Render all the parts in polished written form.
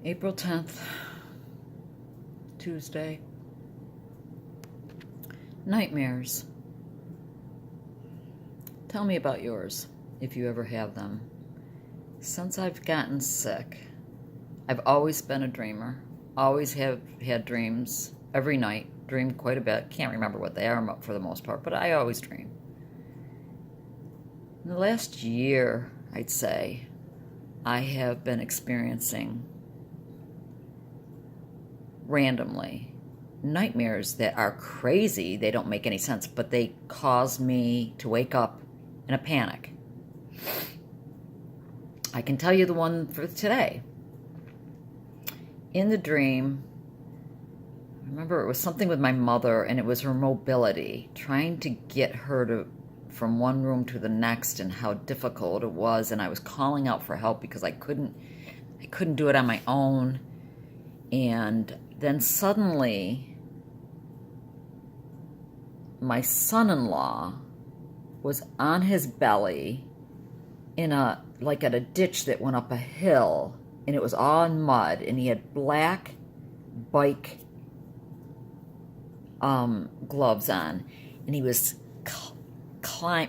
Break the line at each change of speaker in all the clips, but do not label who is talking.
April 10th, Tuesday. Nightmares. Tell me about yours, if you ever have them. Since I've gotten sick, I've always been a dreamer. Always have had dreams every night. Dream quite a bit. Can't remember what they are for the most part, but I always dream. In the last year, I'd say, I have been experiencing randomly nightmares that are crazy. They don't make any sense, but they cause me to wake up in a panic. I can tell you the one for today. In the dream, I remember it was something with my mother, and it was her mobility, trying to get her from one room to the next, and how difficult it was. And I was calling out for help because I couldn't do it on my own. And then suddenly, my son-in-law was on his belly in at a ditch that went up a hill, and it was all in mud, and he had black bike gloves on, and he was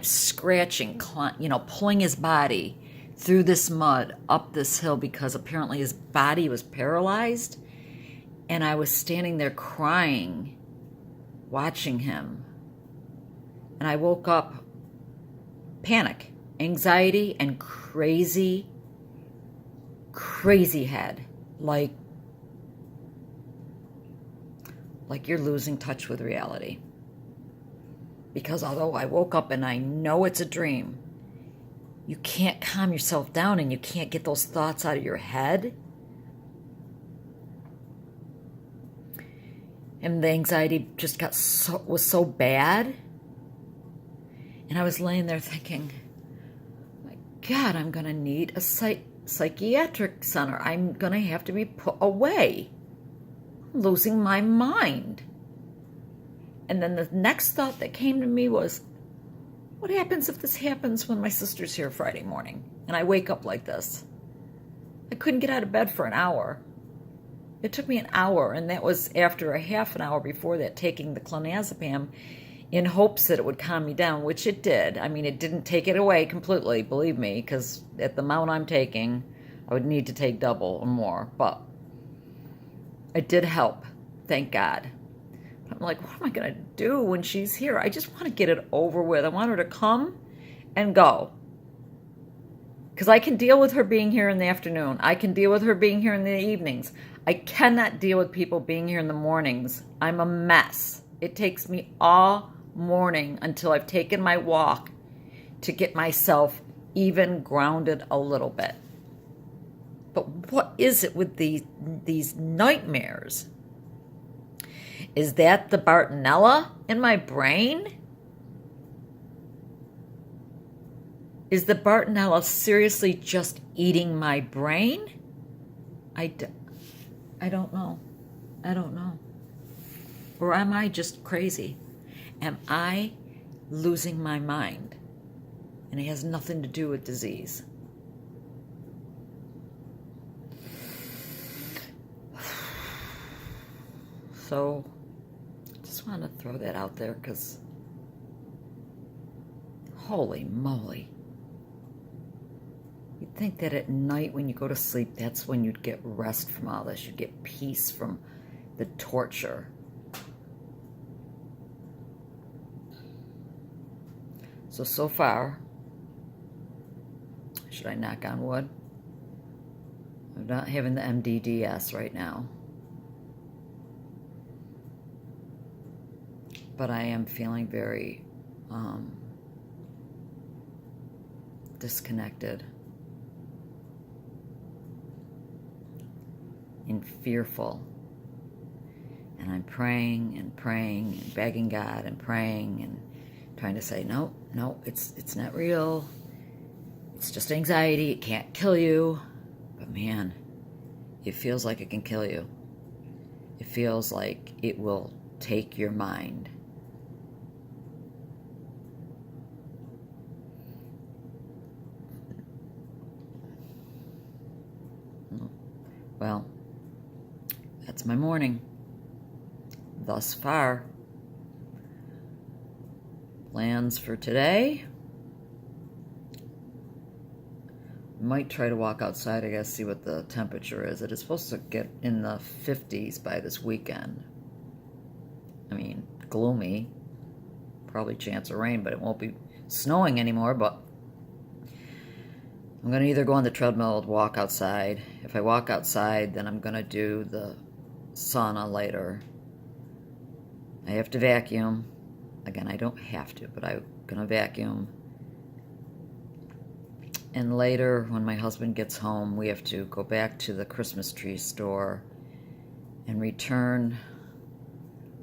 scratching, pulling his body through this mud up this hill because apparently his body was paralyzed. And I was standing there crying, watching him. And I woke up, panic, anxiety, and crazy head. Like you're losing touch with reality. Because although I woke up and I know it's a dream, you can't calm yourself down and you can't get those thoughts out of your head. And the anxiety just was so bad. And I was laying there thinking, my God, I'm going to need a psychiatric center. I'm going to have to be put away. I'm losing my mind. And then the next thought that came to me was, what happens if this happens when my sister's here Friday morning and I wake up like this? I couldn't get out of bed for an hour. It took me an hour, and that was after a half an hour before that taking the clonazepam in hopes that it would calm me down, which it did. I mean, it didn't take it away completely, believe me, because at the amount I'm taking, I would need to take double or more. But it did help, thank God. I'm like, what am I going to do when she's here? I just want to get it over with. I want her to come and go. Because I can deal with her being here in the afternoon. I can deal with her being here in the evenings. I cannot deal with people being here in the mornings. I'm a mess. It takes me all morning until I've taken my walk to get myself even grounded a little bit. But what is it with these nightmares? Is that the Bartonella in my brain? Is the Bartonella seriously just eating my brain? I don't know. I don't know. Or am I just crazy? Am I losing my mind? And it has nothing to do with disease. So, just want to throw that out there because, holy moly. You'd think that at night when you go to sleep, that's when you'd get rest from all this. You'd get peace from the torture. So far, should I knock on wood? I'm not having the MDDS right now. But I am feeling very disconnected and fearful. And I'm praying and begging God and praying and trying to say, no, it's not real. It's just anxiety. It can't kill you. But man, it feels like it can kill you. It feels like it will take your mind. Well, That's my morning. Thus far. Plans for today. Might try to walk outside, I guess, see what the temperature is. It is supposed to get in the 50s by this weekend. I mean, gloomy. Probably chance of rain, but it won't be snowing anymore, but I'm going to either go on the treadmill or walk outside. If I walk outside, then I'm going to do the sauna later. I have to vacuum. Again, I don't have to, but I'm going to vacuum. And later, when my husband gets home, we have to go back to the Christmas tree store and return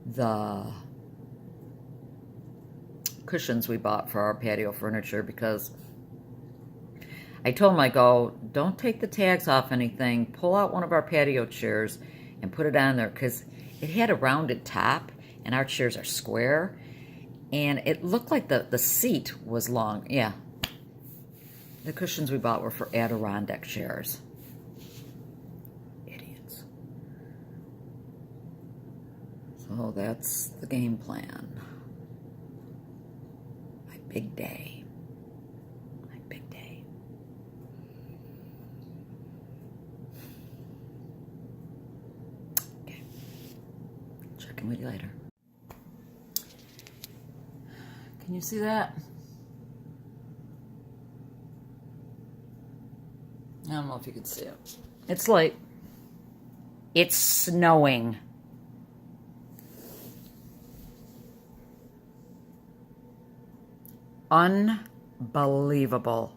the cushions we bought for our patio furniture, because I told him, I go, don't take the tags off anything. Pull out one of our patio chairs and put it on there, because it had a rounded top, and our chairs are square, and it looked like the seat was long. Yeah. The cushions we bought were for Adirondack chairs. Idiots. So that's the game plan. My big day. My big day. Okay. Check in with you later. Can you see that? I don't know if you can see it. It's like, it's snowing. Unbelievable.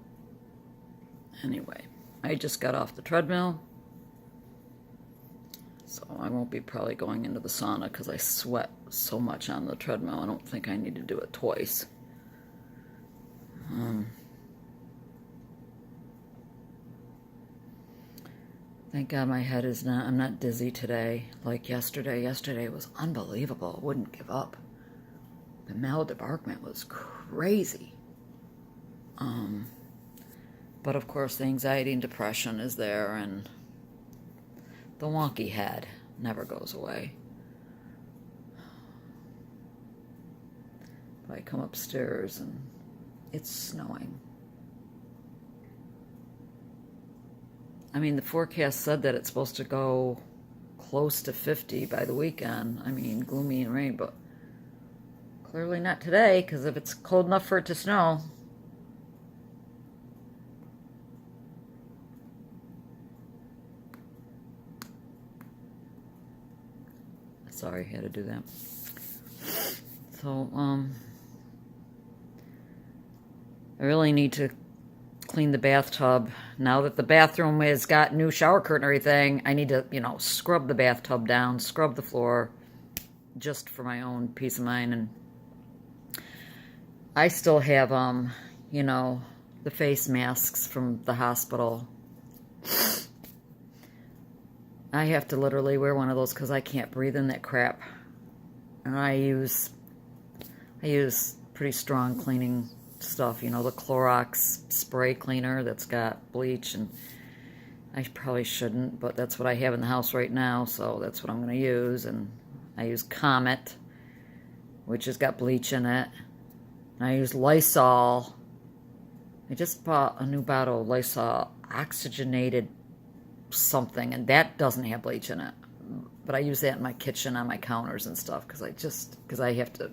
Anyway, I just got off the treadmill, so I won't be probably going into the sauna because I sweat so much on the treadmill. I don't think I need to do it twice. Thank God my head is not, I'm not dizzy today like yesterday. Yesterday was unbelievable. I wouldn't give up. The maladebarbment was crazy. But of course the anxiety and depression is there, and the wonky head never goes away. I come upstairs and it's snowing. I mean, the forecast said that it's supposed to go close to 50 by the weekend. I mean, gloomy and rain, but clearly not today, because if it's cold enough for it to snow. Sorry, I had to do that. So, I really need to clean the bathtub. Now that the bathroom has got new shower curtain and everything, I need to, scrub the bathtub down, scrub the floor, just for my own peace of mind. And I still have, the face masks from the hospital. I have to literally wear one of those because I can't breathe in that crap. And I use pretty strong cleaning stuff, the Clorox spray cleaner that's got bleach, and I probably shouldn't, but that's what I have in the house right now, so that's what I'm going to use. And I use Comet, which has got bleach in it. And I use Lysol. I just bought a new bottle of Lysol oxygenated something, and that doesn't have bleach in it, but I use that in my kitchen on my counters and stuff, because I have to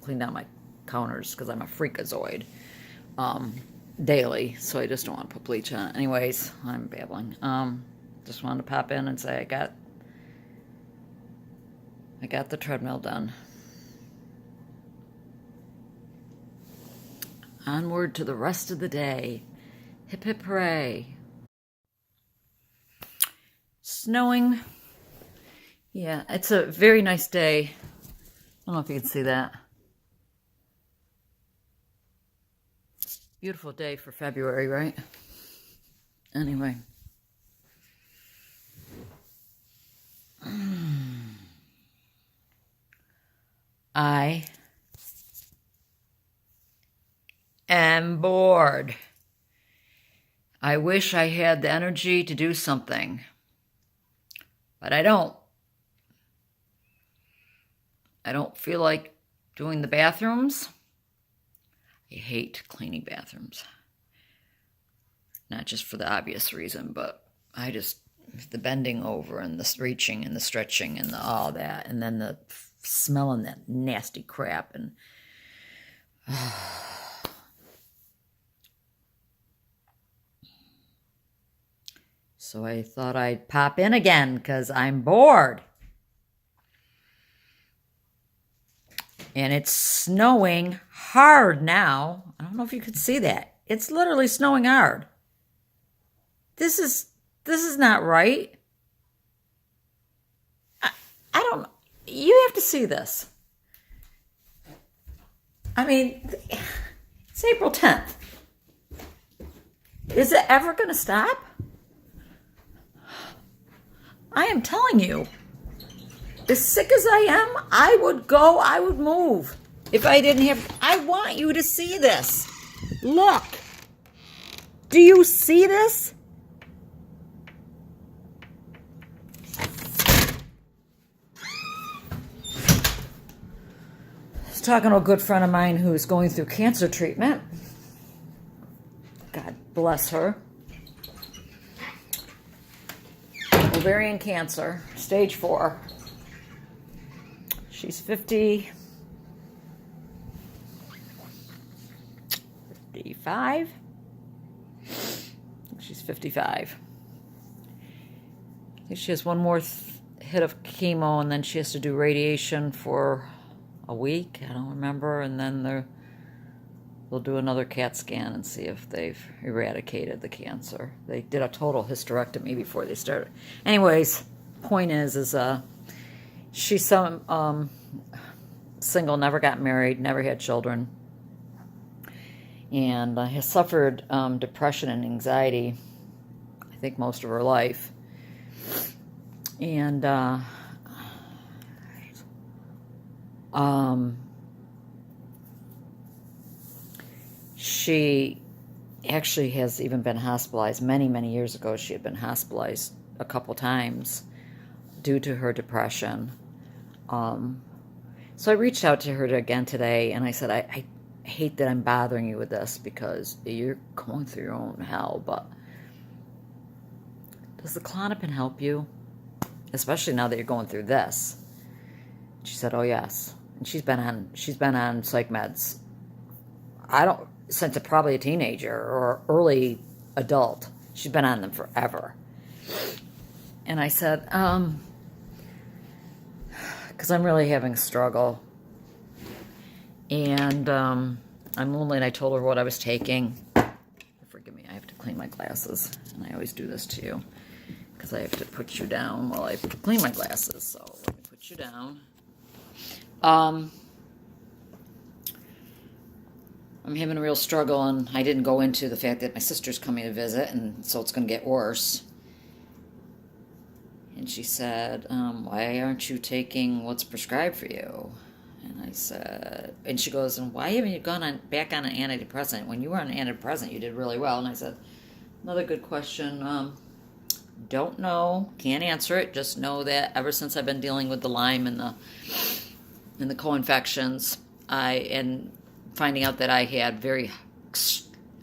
clean down my counters because I'm a freakazoid daily, so I just don't want to put bleach on it. Anyways, I'm babbling. Just wanted to pop in and say I got the treadmill done. Onward to the rest of the day. Hip hip hooray. Snowing. Yeah, it's a very nice day. I don't know if you can see that. Beautiful day for February, right? Anyway. I am bored. I wish I had the energy to do something, but I don't. I don't feel like doing the bathrooms. I hate cleaning bathrooms. Not just for the obvious reason, but I just, the bending over and the reaching and the stretching and all that, and then the smelling that nasty crap. And so I thought I'd pop in again because I'm bored. And it's snowing hard now. I don't know if you could see that. It's literally snowing hard. This is not right. I don't, you have to see this. I mean, it's April 10th. Is it ever going to stop? I am telling you, as sick as I am, I would move. If I didn't have, I want you to see this. Look. Do you see this? I was talking to a good friend of mine who's going through cancer treatment. God bless her. Ovarian cancer, stage 4. She's 55. She's 55. I think she has one more hit of chemo, and then she has to do radiation for a week. I don't remember. And then they'll do another CAT scan and see if they've eradicated the cancer. They did a total hysterectomy before they started. Anyways, point is she's some single, never got married, never had children, and has suffered depression and anxiety, I think, most of her life. And she actually has even been hospitalized. Many, many years ago, she had been hospitalized a couple times due to her depression. So I reached out to her again today, and I said, I hate that I'm bothering you with this because you're going through your own hell, but does the Klonopin help you? Especially now that you're going through this. She said, oh yes. And she's been on psych meds. Since probably a teenager or early adult. She's been on them forever. And I said, because I'm really having a struggle. And I'm lonely, and I told her what I was taking. Forgive me, I have to clean my glasses. And I always do this to you, because I have to put you down while I clean my glasses. So let me put you down. I'm having a real struggle, and I didn't go into the fact that my sister's coming to visit, and so it's going to get worse. And she said, why aren't you taking what's prescribed for you? And I said, and she goes, and why haven't you gone back on an antidepressant? When you were on an antidepressant, you did really well. And I said, another good question. Don't know, can't answer it. Just know that ever since I've been dealing with the Lyme and the co-infections, and finding out that I had very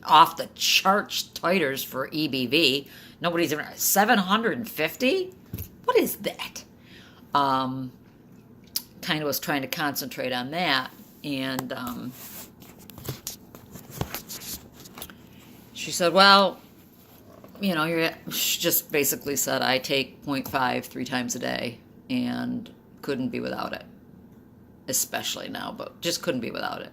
off the charts titers for EBV. Nobody's ever 750. What is that? Kind of was trying to concentrate on that, and she said, well, you know, she just basically said, I take 0.5 3 times a day and couldn't be without it, especially now, but just couldn't be without it.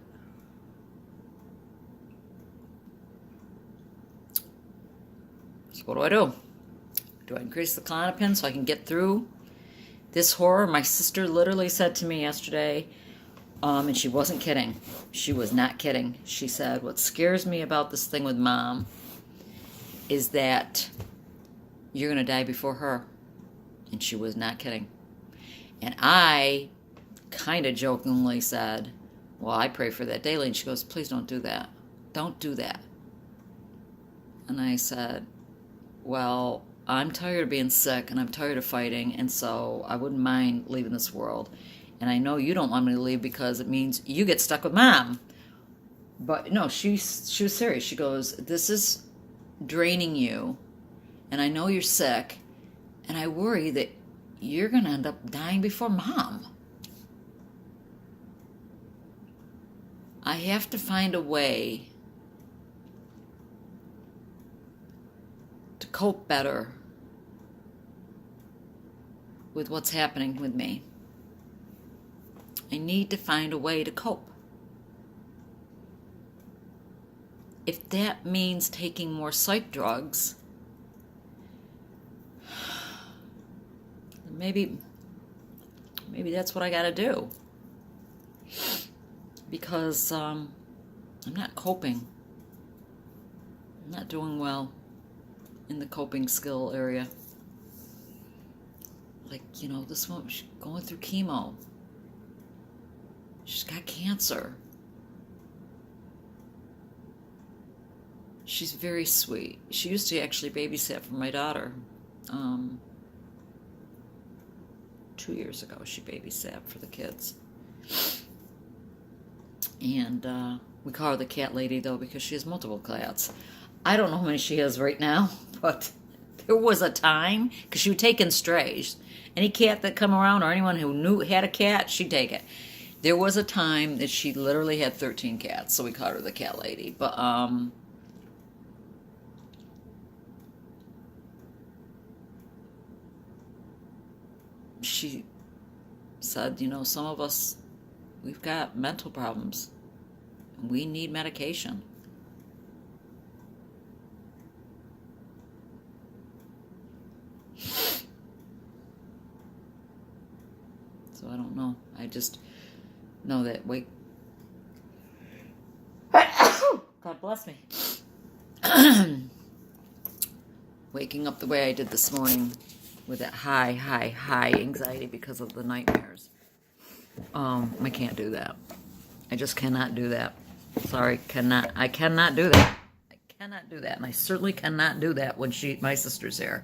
So what do I do? Do I increase the Klonopin so I can get through this horror? My sister literally said to me yesterday, and she wasn't kidding. She was not kidding. She said, what scares me about this thing with Mom is that you're going to die before her. And she was not kidding. And I kind of jokingly said, well, I pray for that daily. And she goes, please don't do that. Don't do that. And I said, well, I'm tired of being sick, and I'm tired of fighting, and so I wouldn't mind leaving this world. And I know you don't want me to leave because it means you get stuck with mom. But no, she was serious. She goes, this is draining you. And I know you're sick. And I worry that you're going to end up dying before mom. I have to find a way to cope better with what's happening with me. I need to find a way to cope. If that means taking more psych drugs, maybe that's what I got to do. Because I'm not coping. I'm not doing well in the coping skill area. Like, this woman, she's going through chemo. She's got cancer. She's very sweet. She used to actually babysit for my daughter. 2 years ago, she babysat for the kids. And we call her the cat lady, though, because she has multiple cats. I don't know how many she has right now, but there was a time, because she would take in strays. Any cat that come around or anyone who had a cat, she'd take it. There was a time that she literally had 13 cats, so we called her the cat lady. But she said, some of us, we've got mental problems. We need medication. So I don't know. I just know that, God bless me. Waking up the way I did this morning with that high anxiety because of the nightmares. I can't do that. I just cannot do that. Sorry, cannot. I cannot do that. I cannot do that. And I certainly cannot do that when my sister's here.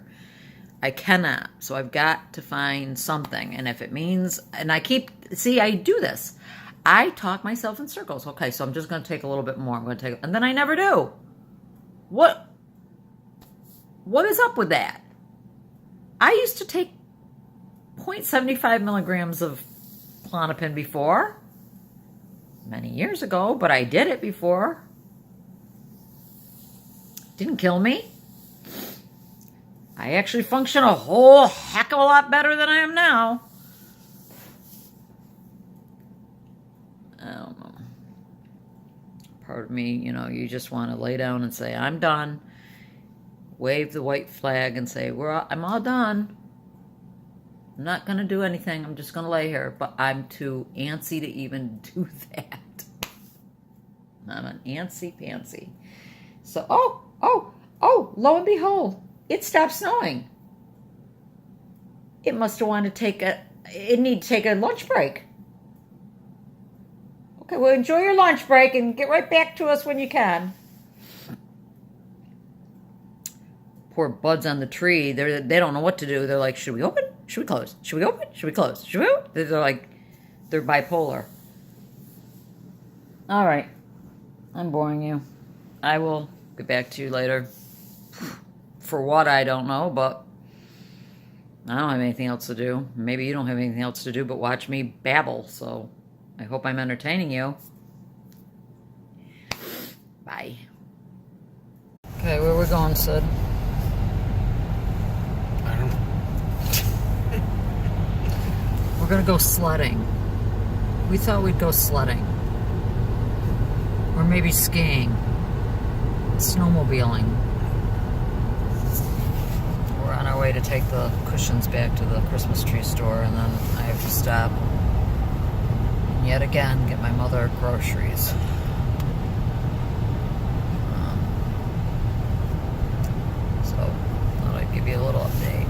I cannot. So I've got to find something. And if it means, and I do this. I talk myself in circles. Okay, so I'm just going to take a little bit more. And then I never do. What is up with that? I used to take 0.75 milligrams of Klonopin before. Many years ago, but I did it before. Didn't kill me. I actually function a whole heck of a lot better than I am now. I don't know. Part of me, you just want to lay down and say, I'm done. Wave the white flag and say, I'm all done. I'm not going to do anything. I'm just going to lay here. But I'm too antsy to even do that. I'm an antsy pantsy. So, lo and behold, it stopped snowing. It must have wanted to need to take a lunch break. Okay, well, enjoy your lunch break and get right back to us when you can. Poor buds on the tree, they don't know what to do. They're like, should we open? Should we close? Should we open? Should we close? Should we open? They're bipolar. All right. I'm boring you. I will get back to you later. For what, I don't know, but I don't have anything else to do. Maybe you don't have anything else to do but watch me babble, so I hope I'm entertaining you. Bye. Okay, where we going, Sid?
I don't know.
We're gonna go sledding. We thought we'd go sledding. Or maybe skiing. Snowmobiling. We're on our way to take the cushions back to the Christmas tree store, and then I have to stop and yet again get my mother groceries. So, thought I'd give you a little update.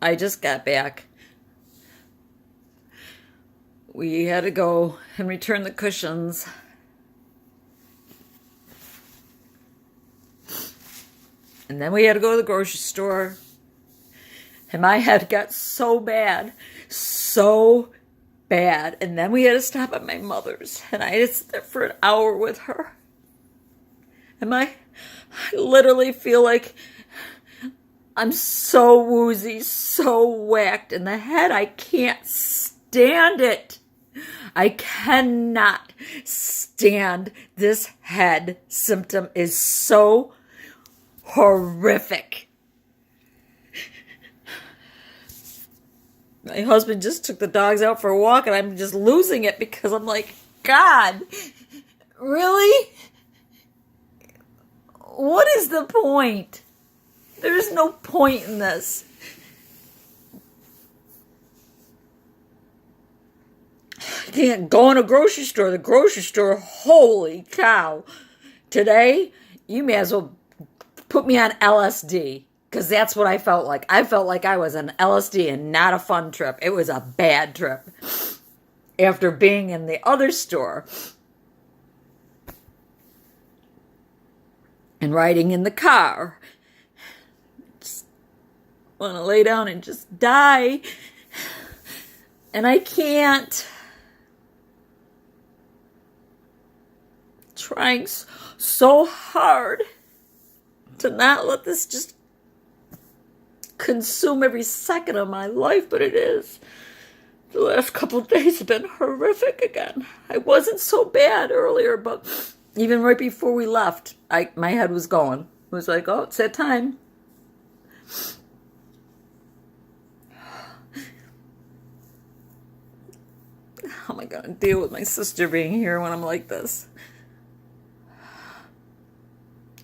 I just got back. We had to go and return the cushions. And then we had to go to the grocery store. And my head got so bad. So bad. And then we had to stop at my mother's. And I had to sit there for an hour with her. And I literally feel like I'm so woozy, so whacked in the head. I can't stand it. I cannot stand this head symptom. Is so horrific. My husband just took the dogs out for a walk, and I'm just losing it because I'm like, God, really? What is the point? There's no point in this. I can't go in a grocery store. The grocery store, holy cow. Today, you may as well put me on LSD, because that's what I felt like. I felt like I was on LSD and not a fun trip. It was a bad trip. After being in the other store and riding in the car, just want to lay down and just die. And I can't. Trying so hard to not let this just consume every second of my life, but it is. The last couple of days have been horrific again. I wasn't so bad earlier, but even right before we left, my head was going. It was like, oh, it's that time. How am I going to deal with my sister being here when I'm like this?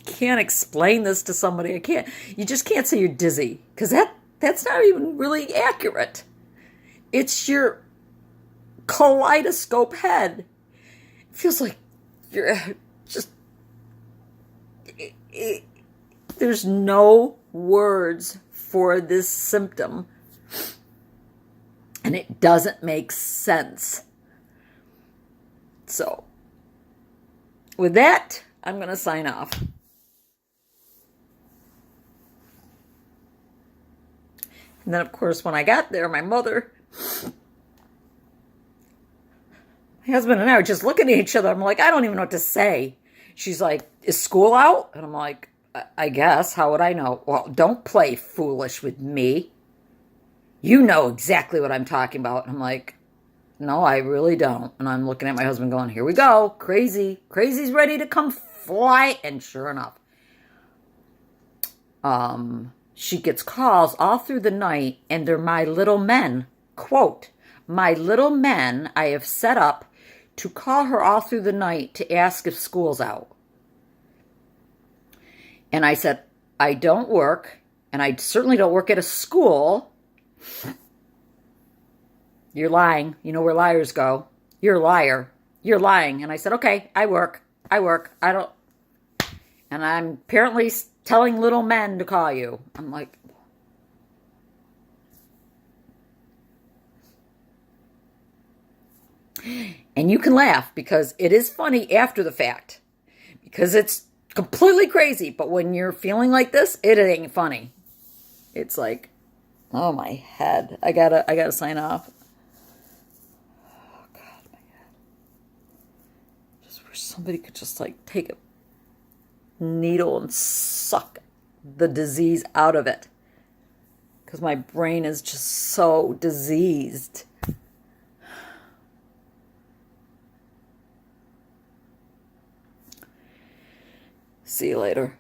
Can't explain this to somebody. I can't. You just can't say you're dizzy, because that's not even really accurate. It's your kaleidoscope head. It feels like you're just. There's no words for this symptom, and it doesn't make sense. So, with that, I'm going to sign off. And then, of course, when I got there, my my husband and I were just looking at each other. I'm like, I don't even know what to say. She's like, is school out? And I'm like, I guess. How would I know? Well, don't play foolish with me. You know exactly what I'm talking about. And I'm like, no, I really don't. And I'm looking at my husband going, here we go. Crazy. Crazy's ready to come fly. And sure enough, she gets calls all through the night, and they're my little men. Quote, my little men I have set up to call her all through the night to ask if school's out. And I said, I don't work, and I certainly don't work at a school. You're lying. You know where liars go. You're a liar. You're lying. And I said, okay, I work. I don't. And I'm apparently telling little men to call you. I'm like, and you can laugh because it is funny after the fact, because it's completely crazy. But when you're feeling like this, it ain't funny. It's like, oh, my head. I gotta sign off. Oh God, my head. Just wish somebody could just like take a needle and suck the disease out of it, because my brain is just so diseased. See you later.